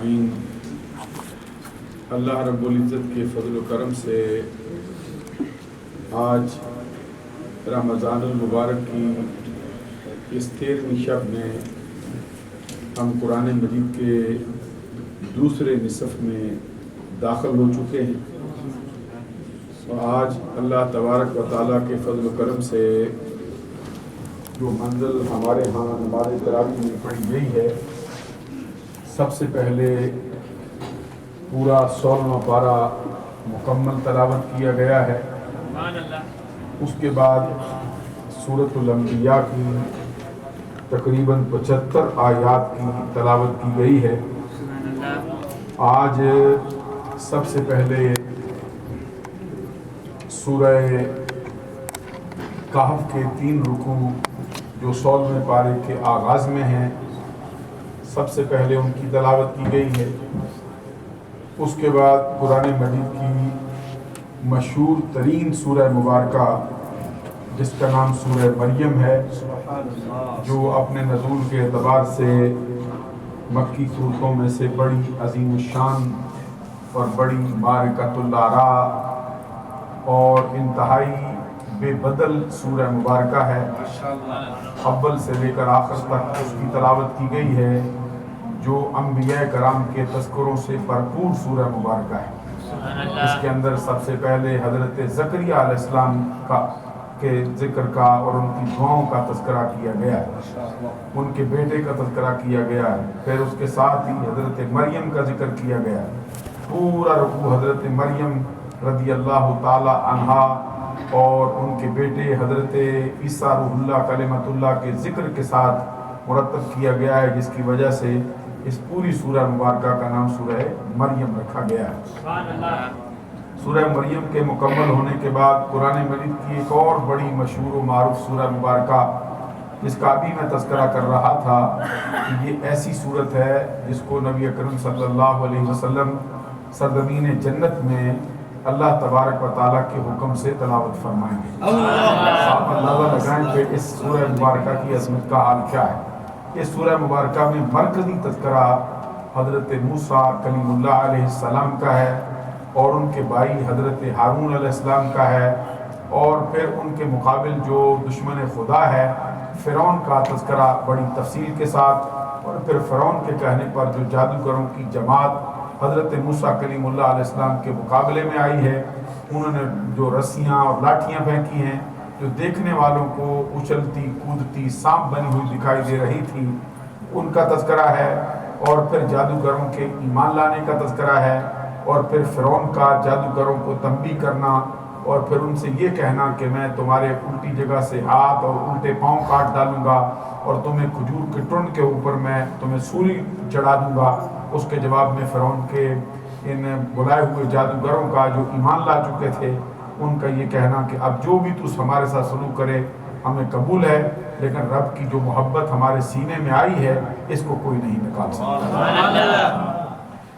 العالمین۔ اللہ رب العزت کے فضل و کرم سے آج رمضان المبارک کی اس 13ویں شب میں ہم قرآن مجید کے دوسرے نصف میں داخل ہو چکے ہیں، اور آج اللہ تبارک و تعالیٰ کے فضل و کرم سے جو منزل ہمارے ہاں نماز تراویح میں پڑھی گئی ہے، سب سے پہلے پورا 16واں پارہ مکمل تلاوت کیا گیا ہے۔ اس کے بعد سورۃ الانبیاء کی تقریباً 75 آیات کی تلاوت کی گئی ہے۔ آج سب سے پہلے سورہ کہف کے 3 رکوع جو 16ویں پارے کے آغاز میں ہیں، سب سے پہلے ان کی تلاوت کی گئی ہے۔ اس کے بعد قرآن مجید کی مشہور ترین سورہ مبارکہ جس کا نام سورہ مریم ہے، جو اپنے نزول کے اعتبار سے مکی صورتوں میں سے بڑی عظیم الشان اور بڑی بارکۃ الآراء اور انتہائی بے بدل سورہ مبارکہ ہے۔ اول سے لے کر آخر تک اس کی تلاوت کی گئی ہے، جو انبیاء کرام کے تذکروں سے بھرپور سورہ مبارکہ ہے۔ اس کے اندر سب سے پہلے حضرت زکریا علیہ السلام کے ذکر کا اور ان کی دعاؤں کا تذکرہ کیا گیا ہے، ان کے بیٹے کا تذکرہ کیا گیا ہے، پھر اس کے ساتھ ہی حضرت مریم کا ذکر کیا گیا ہے۔ پورا رکوع حضرت مریم رضی اللہ تعالی عنہا اور ان کے بیٹے حضرت عیسیٰ روح اللہ کلمۃ اللہ کے ذکر کے ساتھ مرتب کیا گیا ہے، جس کی وجہ سے اس پوری سورہ مبارکہ کا نام سورہ مریم رکھا گیا ہے۔ سورہ مریم کے مکمل ہونے کے بعد قرآن مجید کی ایک اور بڑی مشہور و معروف سورہ مبارکہ، جس کا بھی میں تذکرہ کر رہا تھا کہ یہ ایسی صورت ہے جس کو نبی اکرم صلی اللہ علیہ وسلم سرزمین جنت میں اللہ تبارک و تعالیٰ کے حکم سے تلاوت فرمائیں گے۔ آپ اندازہ لگائیں کہ اس سورہ مبارکہ کی عظمت کا حال کیا ہے۔ اس سورہ مبارکہ میں مرکزی تذکرہ حضرت موسیٰ کلیم اللہ علیہ السلام کا ہے، اور ان کے بھائی حضرت ہارون علیہ السلام کا ہے، اور پھر ان کے مقابل جو دشمن خدا ہے فرعون کا تذکرہ بڑی تفصیل کے ساتھ، اور پھر فرعون کے کہنے پر جو جادوگروں کی جماعت حضرت موسیٰ کلیم اللہ علیہ السلام کے مقابلے میں آئی ہے، انہوں نے جو رسیاں اور لاٹھیاں پھینکی ہیں، جو دیکھنے والوں کو اچھلتی کودتی سانپ بنی ہوئی دکھائی دے رہی تھی، ان کا تذکرہ ہے، اور پھر جادوگروں کے ایمان لانے کا تذکرہ ہے، اور پھر فرعون کا جادوگروں کو تنبیہ کرنا، اور پھر ان سے یہ کہنا کہ میں تمہارے الٹی جگہ سے ہاتھ اور الٹے پاؤں کاٹ ڈالوں گا، اور تمہیں کھجور کے ٹنڈ کے اوپر میں تمہیں سولی چڑھا دوں گا۔ اس کے جواب میں فرعون کے ان بلائے ہوئے جادوگروں کا جو ایمان لا چکے تھے، ان کا یہ کہنا کہ اب جو بھی تو ہمارے ساتھ سلوک کرے ہمیں قبول ہے، لیکن رب کی جو محبت ہمارے سینے میں آئی ہے اس کو کوئی نہیں نکال سکتا۔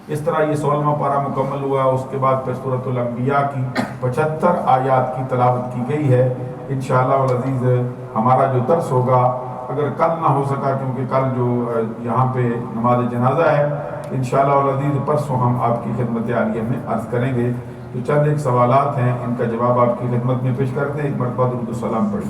اس طرح یہ 16واں پارہ مکمل ہوا۔ اس کے بعد پھر سورۃ الانبیاء کی 75 آیات کی تلاوت کی گئی ہے۔ انشاءاللہ العزیز ہمارا جو درس ہوگا، اگر کل نہ ہو سکا کیونکہ کل جو یہاں پہ نماز جنازہ ہے، انشاءاللہ العزیز پرسوں ہم آپ کی خدمت عالیہ میں عرض کریں گے۔ تو چند ایک سوالات ہیں، ان کا جواب آپ کی خدمت میں پیش کرتے ہیں۔ ایک مرتبہ درود و سلام پڑھیں۔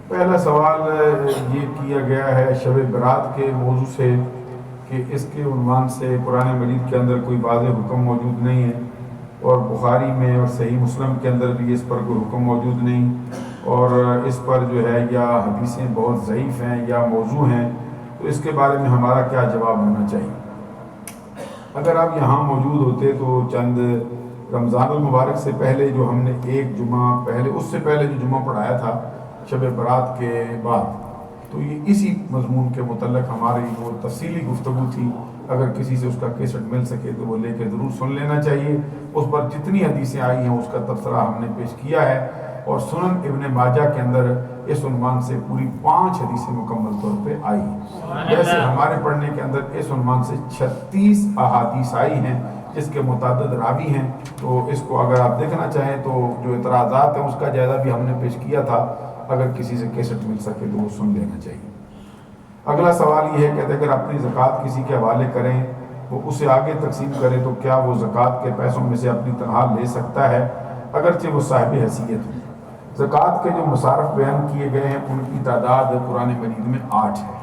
پہلا سوال یہ کیا گیا ہے شب برات کے موضوع سے کہ اس کے عنوان سے قرآن مجید کے اندر کوئی واضح حکم موجود نہیں ہے، اور بخاری میں اور صحیح مسلم کے اندر بھی اس پر کوئی حکم موجود نہیں، اور اس پر جو ہے یا حدیثیں بہت ضعیف ہیں یا موضوع ہیں، تو اس کے بارے میں ہمارا کیا جواب ہونا چاہیے؟ اگر آپ یہاں موجود ہوتے تو چند رمضان المبارک سے پہلے جو ہم نے ایک جمعہ پہلے، اس سے پہلے جو جمعہ پڑھایا تھا شب برات کے بعد، تو یہ اسی مضمون کے متعلق ہماری وہ تفصیلی گفتگو تھی، اگر کسی سے اس کا کیسٹ مل سکے تو وہ لے کے ضرور سن لینا چاہیے. اس پر جتنی حدیثیں آئی ہیں اس کا تبصرہ ہم نے پیش کیا ہے، اور سنن ابن ماجہ کے اندر اس عنوان سے پوری 5 حدیثیں مکمل طور پہ آئی ہیں. جیسے ہمارے پڑھنے کے اندر اس عنوان سے 36 احادیث آئی ہیں جس کے متعدد راوی ہیں. تو اس کو اگر آپ دیکھنا چاہیں تو جو اعتراضات ہیں اس کا جائزہ بھی ہم نے پیش کیا تھا، اگر کسی سے کیسٹ مل سکے تو وہ سن لینا چاہیے. اگلا سوال یہ ہے، کہتے ہیں اگر اپنی زکوٰۃ کسی کے حوالے کریں وہ اسے آگے تقسیم کرے تو کیا وہ زکوٰۃ کے پیسوں میں سے اپنی تنخواہ لے سکتا ہے اگرچہ وہ صاحب حیثیت ہو؟ زکوٰۃ کے جو مصارف بیان کیے گئے ہیں ان کی تعداد قرآن مجید میں 8 ہے.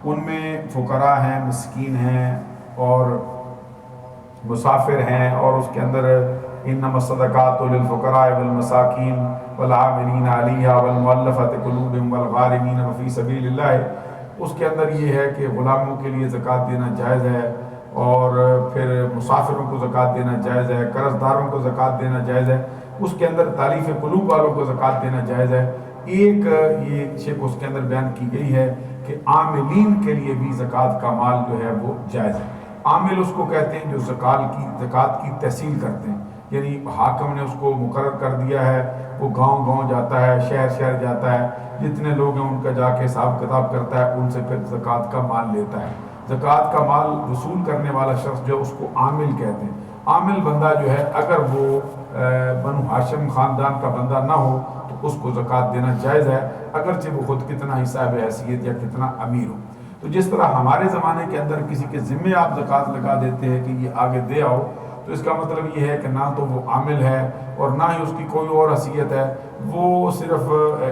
ان میں فقراء ہیں، مسکین ہیں اور مسافر ہیں، اور اس کے اندر انما الصدقات للفقراء والمساکین والعاملین علیہا والمؤلفۃ قلوبہم والغارمین وفی سبیل اللہ. اس کے اندر یہ ہے کہ غلاموں کے لیے زکوٰۃ دینا جائز ہے، اور پھر مسافروں کو زکوٰۃ دینا جائز ہے، قرض داروں کو زکوٰۃ دینا جائز ہے. اس کے اندر تالیف قلوب والوں کو زکوٰۃ دینا جائز ہے. ایک یہ شک اس کے اندر بیان کی گئی ہے کہ عاملین کے لیے بھی زکوٰۃ کا مال جو ہے وہ جائز ہے. عامل اس کو کہتے ہیں جو زکوٰۃ کی تحصیل کرتے ہیں، یعنی حاکم نے اس کو مقرر کر دیا ہے، وہ گاؤں گاؤں جاتا ہے، شہر شہر جاتا ہے، جتنے لوگ ہیں ان کا جا کے حساب کتاب کرتا ہے، ان سے پھر زکوٰۃ کا مال لیتا ہے. زکوٰۃ کا مال وصول کرنے والا شخص جو اس کو عامل کہتے ہیں. عامل بندہ جو ہے اگر وہ بنو ہاشم خاندان کا بندہ نہ ہو تو اس کو زکوٰۃ دینا جائز ہے، اگرچہ وہ خود کتنا ہی صاحب حیثیت یا کتنا امیر ہو. تو جس طرح ہمارے زمانے کے اندر کسی کے ذمے آپ زکوٰۃ لگا دیتے ہیں کہ یہ آگے دے آؤ، تو اس کا مطلب یہ ہے کہ نہ تو وہ عامل ہے اور نہ ہی اس کی کوئی اور حیثیت ہے، وہ صرف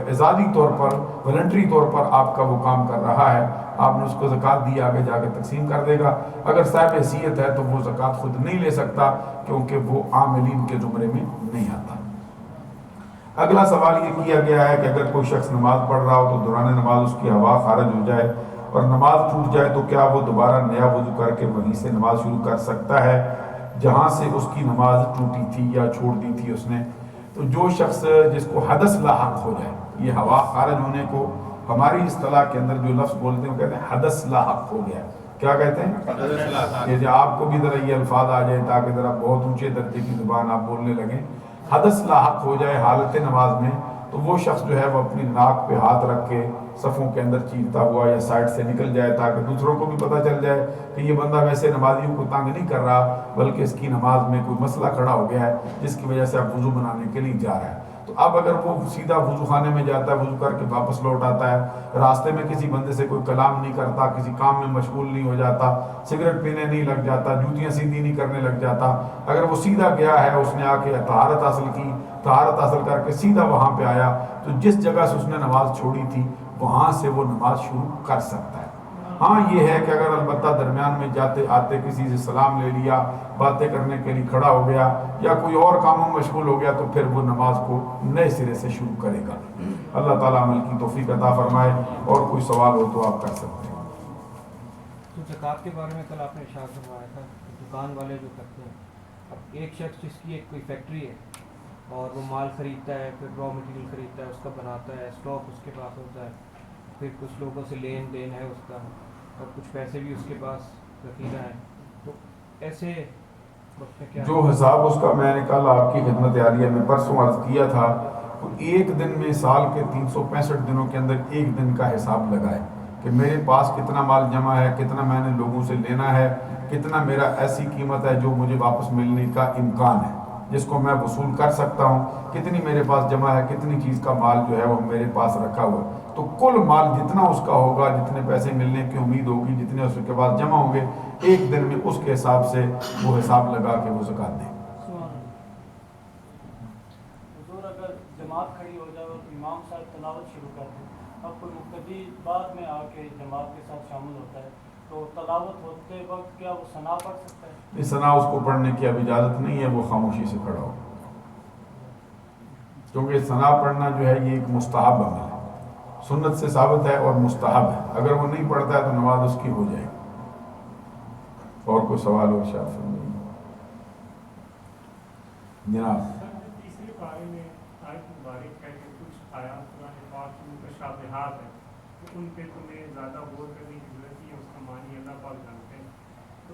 اعزازی طور پر، والنٹری طور پر آپ کا وہ کام کر رہا ہے. آپ نے اس کو زکوٰۃ دی، آگے جا کے تقسیم کر دے گا. اگر صاحب حیثیت ہے تو وہ زکوٰۃ خود نہیں لے سکتا کیونکہ وہ عاملین کے زمرے میں نہیں آتا. اگلا سوال یہ کیا گیا ہے کہ اگر کوئی شخص نماز پڑھ رہا ہو تو دوران نماز اس کی ہوا خارج ہو جائے اور نماز ٹوٹ جائے تو کیا وہ دوبارہ نیا وضو کر کے وہیں سے نماز شروع کر سکتا ہے جہاں سے اس کی نماز ٹوٹی تھی یا چھوڑ دی تھی اس نے؟ تو جو شخص جس کو حدث لاحق ہو جائے، یہ ہوا خارج ہونے کو ہماری اصطلاح کے اندر جو لفظ بولتے ہیں وہ کہتے ہیں حدث لاحق ہو گیا. کیا کہتے ہیں؟ یہ آپ کو بھی ذرا یہ الفاظ آ جائے تاکہ ذرا بہت اونچے درجے کی زبان آپ بولنے لگیں. حدث لاحق ہو جائے حالت نماز میں تو وہ شخص جو ہے وہ اپنی ناک پہ ہاتھ رکھ کے صفوں کے اندر چیرتا ہوا یا سائڈ سے نکل جائے تاکہ دوسروں کو بھی پتہ چل جائے کہ یہ بندہ ویسے نمازیوں کو تنگ نہیں کر رہا بلکہ اس کی نماز میں کوئی مسئلہ کھڑا ہو گیا ہے جس کی وجہ سے اب وضو بنانے کے لیے جا رہا ہے. تو اب اگر وہ سیدھا وضو خانے میں جاتا ہے، وضو کر کے واپس لوٹ آتا ہے، راستے میں کسی بندے سے کوئی کلام نہیں کرتا، کسی کام میں مشغول نہیں ہو جاتا، سگریٹ پینے نہیں لگ جاتا، جوتیاں سیدھی نہیں کرنے لگ جاتا، اگر وہ سیدھا گیا ہے، اس نے آ کے طہارت حاصل کی، طہارت حاصل کر کے سیدھا وہاں پہ آیا تو جس جگہ سے اس نے نماز چھوڑی تھی وہاں سے وہ نماز شروع کر سکتا ہے. ہاں یہ ہے کہ اگر البتہ درمیان میں جاتے آتے کسی سے سلام لے لیا، باتیں کرنے کے لیے کھڑا ہو گیا یا کوئی اور کاموں میں مشغول ہو گیا تو پھر وہ نماز کو نئے سرے سے شروع کرے گا. اللہ تعالیٰ عمل کی توفیق عطا فرمائے. اور کوئی سوال ہو تو آپ کر سکتے ہیں. تو زکوٰۃ کے بارے میں کل آپ نے ارشاد فرمایا تھا دکان والے جو کرتے ہیں، اب ایک شخص جس کی ایک کوئی فیکٹری ہے اور وہ مال خریدتا ہے، پھر را مٹیریل خریدتا ہے، اس کا بناتا ہے، اسٹاک اس کے پاس ہوتا ہے، پھر کچھ لوگوں سے لین دین ہے اس کا اور کچھ پیسے بھی اس کے پاس ذخیرہ ہیں، تو ایسے وقت میں کیا جو حساب اس کا میں نے کل آپ کی خدمت عالیہ میں پرسوں عرض کیا تھا، وہ ایک دن میں سال کے 365 دنوں کے اندر ایک دن کا حساب لگائے کہ میرے پاس کتنا مال جمع ہے، کتنا میں نے لوگوں سے لینا ہے، کتنا میرا ایسی قیمت ہے جو مجھے واپس ملنے کا امکان ہے، جس کو میں وصول کر سکتا ہوں، کتنی میرے پاس جمع ہے، کتنی چیز کا مال جو ہے وہ میرے پاس رکھا ہوا ہے. تو کل مال جتنا اس کا ہوگا، جتنے پیسے ملنے کی امید ہوگی، جتنے اس کے پاس جمع ہوں گے، ایک دن میں اس کے حساب سے وہ حساب لگا کے وہ زکوٰۃ دے. حضور اگر جماعت کھڑی ہو جائے اور امام صاحب تلاوت شروع کر دیں، اب کوئی مقتدی بعد میں آ کے جماعت کے ساتھ شامل ہوتا ہے تو تلاوت ہوتے وقت کیا وہ ثنا پڑھ سکتا ہے؟ اس ثنا اس کو پڑھنے کی اب اجازت نہیں ہے، وہ خاموشی سے کھڑا ہو، کیونکہ ثنا پڑھنا جو ہے یہ ایک مستحب عمل ہے، سنت سے ثابت ہے اور مستحب ہے. اگر وہ نہیں پڑھتا ہے تو نماز اس کی ہو جائے گی. اور کوئی سوال ہو شاہ فرمائیے جناب. تیسرے پارے میں آیت مبارک ہے کہ کچھ آیات قرآن پاک کی متشابہات ہیں تو ان پہ تمہیں زیادہ غور کرنے کی ضرورت ہے، اس کا معنی اللہ پاک جانتے ہیں. تو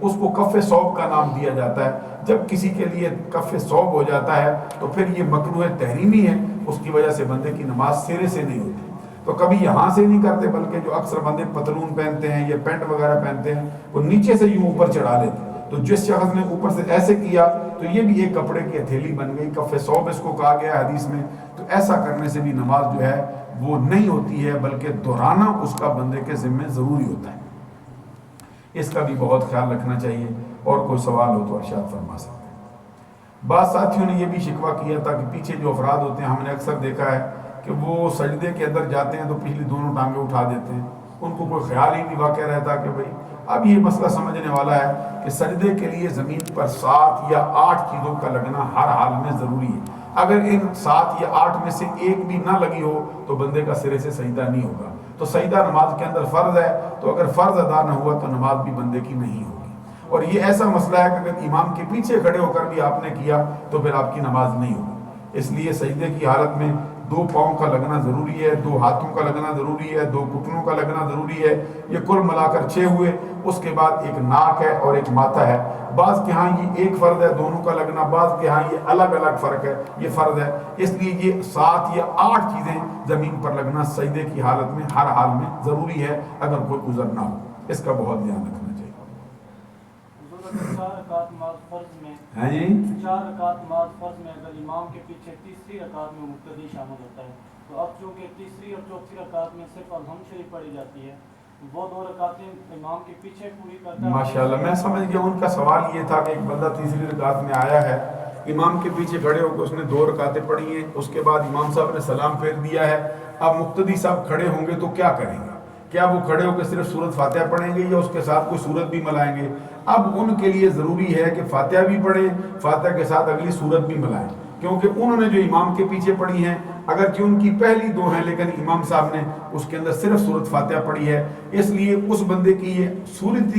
اس کو کف صوب کا نام دیا جاتا ہے۔ جب کسی کے لیے کف صوب ہو جاتا ہے تو پھر یہ مکروہ تحریمی ہے، اس کی وجہ سے بندے کی نماز سرے سے نہیں ہوتی۔ تو کبھی یہاں سے نہیں کرتے، بلکہ جو اکثر بندے پتلون پہنتے ہیں یا پینٹ وغیرہ پہنتے ہیں وہ نیچے سے یوں اوپر چڑھا لیتے ہیں۔ تو جس شخص نے اوپر سے ایسے کیا تو یہ بھی ایک کپڑے کی ہتھیلی بن گئی، کف صوب اس کو کہا گیا حدیث میں۔ تو ایسا کرنے سے بھی نماز جو ہے وہ نہیں ہوتی ہے، بلکہ دہرانا اس کا بندے کے ذمہ ضروری ہوتا ہے۔ اس کا بھی بہت خیال رکھنا چاہیے۔ اور کوئی سوال ہو تو ارشاد فرما سکتے ہیں۔ بعض ساتھیوں نے یہ بھی شکوہ کیا تھا کہ پیچھے جو افراد ہوتے ہیں، ہم نے اکثر دیکھا ہے کہ وہ سجدے کے اندر جاتے ہیں تو پچھلی دونوں ٹانگیں اٹھا دیتے ہیں، ان کو کوئی خیال ہی نہیں واقع رہتا کہ بھائی اب یہ مسئلہ سمجھنے والا ہے کہ سجدے کے لیے زمین پر 7 یا 8 چیزوں کا لگنا ہر حال میں ضروری ہے۔ اگر ان 7 یا 8 میں سے ایک بھی نہ لگی ہو تو بندے کا سرے سے سجدہ نہیں ہوگا۔ تو سجدہ نماز کے اندر فرض ہے، تو اگر فرض ادا نہ ہوا تو نماز بھی بندے کی نہیں ہوگی۔ اور یہ ایسا مسئلہ ہے کہ اگر امام کے پیچھے کھڑے ہو کر بھی آپ نے کیا تو پھر آپ کی نماز نہیں ہوگی۔ اس لیے سجدے کی حالت میں 2 پاؤں کا لگنا ضروری ہے، 2 ہاتھوں کا لگنا ضروری ہے، 2 گھٹنوں کا لگنا ضروری ہے، یہ کل ملا کر 6 ہوئے۔ اس کے بعد ایک ناک ہے اور ایک ماتھا ہے۔ بعض کے ہاں یہ ایک فرض ہے دونوں کا لگنا، بعض کے ہاں یہ الگ الگ فرق ہے، یہ فرض ہے۔ اس لیے یہ 7 یا 8 چیزیں زمین پر لگنا سجدے کی حالت میں ہر حال میں ضروری ہے، اگر کوئی عذر نہ ہو۔ اس کا بہت دھیان رکھنا چاہیے۔ 4 رکعت نماز فرض میں ہیں جی 4 رکعت نماز فرض میں اگر امام کے پیچھے تیسری رکعت میں مقتدی شامل ہوتا ہے، تو اب چونکہ تیسری اور چوتھی رکعت میں صرف الحمد شریف پڑھی جاتی ہے، وہ 2 رکعتیں امام کے پیچھے پوری کرتا ہے۔ ماشاءاللہ، میں سمجھ گیا ان کا سوال یہ تھا کہ ایک بندہ تیسری رکعت میں آیا ہے، امام کے پیچھے کھڑے ہو کے اس نے 2 رکعتیں پڑھی ہیں، اس کے بعد امام صاحب نے سلام پھیر دیا ہے۔ اب مقتدی صاحب کھڑے ہوں گے تو کیا کریں گے؟ کیا وہ کھڑے ہو کے صرف سورت فاتحہ پڑھیں گے یا اس کے ساتھ کوئی سورت بھی ملائیں گے؟ اب ان کے لیے ضروری ہے کہ فاتحہ بھی پڑھیں، فاتحہ کے ساتھ اگلی سورت بھی ملائیں، کیونکہ انہوں نے جو امام کے پیچھے پڑھی ہیں اگرچہ ان کی پہلی 2 ہیں لیکن امام صاحب نے اس کے اندر صرف سورت فاتحہ پڑھی ہے، اس لیے اس بندے کی یہ صورت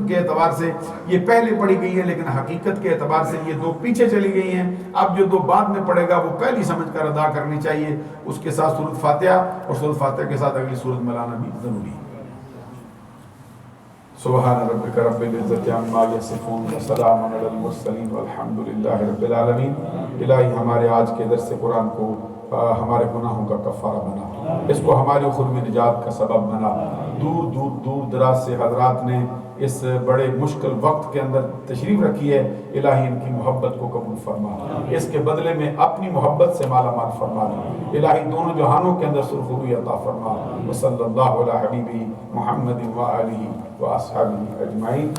کے اعتبار سے یہ پہلے پڑھی گئی ہے لیکن حقیقت کے اعتبار سے یہ 2 پیچھے چلی گئی ہیں۔ اب جو 2 بعد میں پڑھے گا وہ پہلی سمجھ کر ادا کرنی چاہیے، اس کے ساتھ سورت فاتحہ اور سورت فاتحہ کے ساتھ اگلی سورت ملانا بھی ضروری ہے۔ سبحان ربک رب العزت عما یصفون وسلام علی المرسلین والحمد للہ رب العالمین۔ الہی ہمارے آج کے درس قرآن کو ہمارے گناہوں کا کفارہ بنا، اس کو ہماری اخروی نجات کا سبب بنا۔ دور دراز سے حضرات نے اس بڑے مشکل وقت کے اندر تشریف رکھی ہے، الہی ان کی محبت کو قبول فرما، اس کے بدلے میں اپنی محبت سے مالا مال فرما دے، الہی دونوں جہانوں کے اندر سرخروی عطا فرما۔ وصلی اللہ علی حبیبہ محمد وآلہ وأصحابہ اجمعین۔